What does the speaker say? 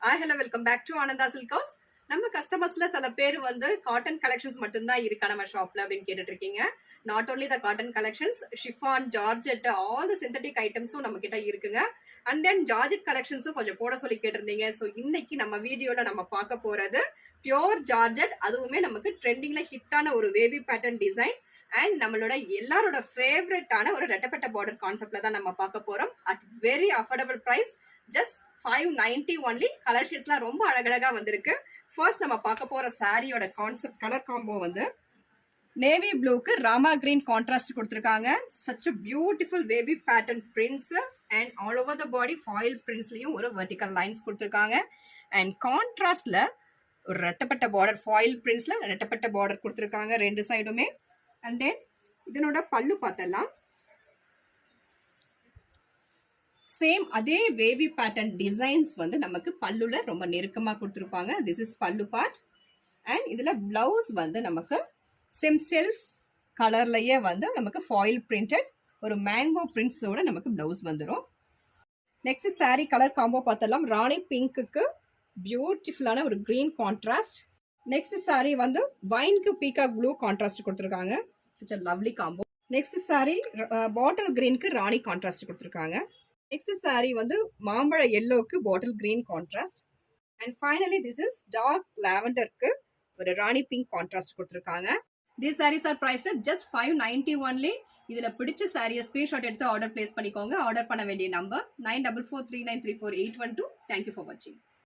Hello welcome back to Ananda Silk House. நம்ம கஸ்டமர்ஸ்ல சில பேர் வந்து காட்டன் கலெக்ஷன்ஸ் மட்டும்தான் இருக்கா நம்ம ஷாப்ல அப்படின்னு கேட்டுட்டு இருக்கீங்க. Not only the cotton collections, chiffon, georgette, all the synthetic ஐட்டம்ஸும் நம்ம கிட்ட இருக்குங்க. அண்ட் தென் ஜார்ஜெட் கலெக்ஷன்ஸும் கொஞ்சம் போட சொல்லி கேட்டிருந்தீங்க. ஸோ இன்னைக்கு நம்ம வீடியோல நம்ம பார்க்க போறது பியோர் ஜார்ஜெட், அதுவுமே நமக்கு ட்ரெண்டிங்ல ஹிட்டான ஒரு வேவி பேட்டர்ன் டிசைன் அண்ட் நம்மளோட எல்லாரோட ஃபேவரட்டான ஒரு ரெட்டப்பட்ட பார்டர் கான்செப்ட்ல தான் நம்ம பார்க்க போறோம். At very affordable price, just 590 only. Colour ஷேட்ஸ்லாம் ரொம்ப அழகழகா வந்திருக்கு. ஃபர்ஸ்ட் நம்ம பார்க்க போற சாரியோட கான்செப்ட் கலர் காம்போ வந்து நேவி ப்ளூக்கு ராமா கிரீன் கான்ட்ராஸ்ட் கொடுத்துருக்காங்க. Such a beautiful wavy pattern prints and all over the body foil பிரிண்ட்ஸ்லயும் ஒரு வெர்டிக்கல் லைன்ஸ் கொடுத்துருக்காங்க. அண்ட் கான்ட்ராஸ்ட்ல ஒரு ரெட்டப்பட்ட பார்டர், ஃபாயில் பிரிண்ட்ஸ்ல ரெட்டப்பட்ட பார்டர் கொடுத்துருக்காங்க ரெண்டு சைடுமே. அண்ட் தென் இதனோட பல்லு பார்த்தலாம், சேம் அதே வேவி பேட்டர்ன் டிசைன்ஸ் வந்து நமக்கு பல்லுல ரொம்ப நெருக்கமா கொடுத்துருப்பாங்க. திஸ் இஸ் பல்லு பார்ட். அண்ட் இதுல பிளவுஸ் வந்து நமக்கு செல்ஃப் கலர்லயே வந்து நமக்கு ஃபாயில் பிரிண்டட் ஒரு மேங்கோ பிரிண்ட்ஸோட நமக்கு பிளவுஸ் வந்துடும். நெக்ஸ்ட் சாரி கலர் காம்போ பார்த்தலாம். ராணி பிங்க்குக்கு பியூட்டிஃபுல்லான ஒரு கிரீன் கான்ட்ராஸ்ட். நெக்ஸ்ட் சாரி வந்து வைன்க்கு பீகாக் ப்ளூ கான்ட்ராஸ்ட் கொடுத்துருக்காங்க. such a lovely combo. Next sari bottle கிரீனுக்கு ராணி கான்ட்ராஸ்ட் கொடுத்துருக்காங்க. நெக்ஸ்ட் சாரி வந்து மாம்பழ எல்லோக்கு bottle green contrast. And finally this is dark லாவெண்டருக்கு ஒரு ராணி பிங்க் கான்ட்ராஸ்ட் கொடுத்துருக்காங்க. These sarees are priced at just 590 only. இதுல பிடிச்ச சாரியை ஸ்கிரீன்ஷாட் எடுத்து ஆர்டர் பிளேஸ் பண்ணிக்கோங்க. ஆர்டர் பண்ண வேண்டிய number 9443934812. Thank you for watching.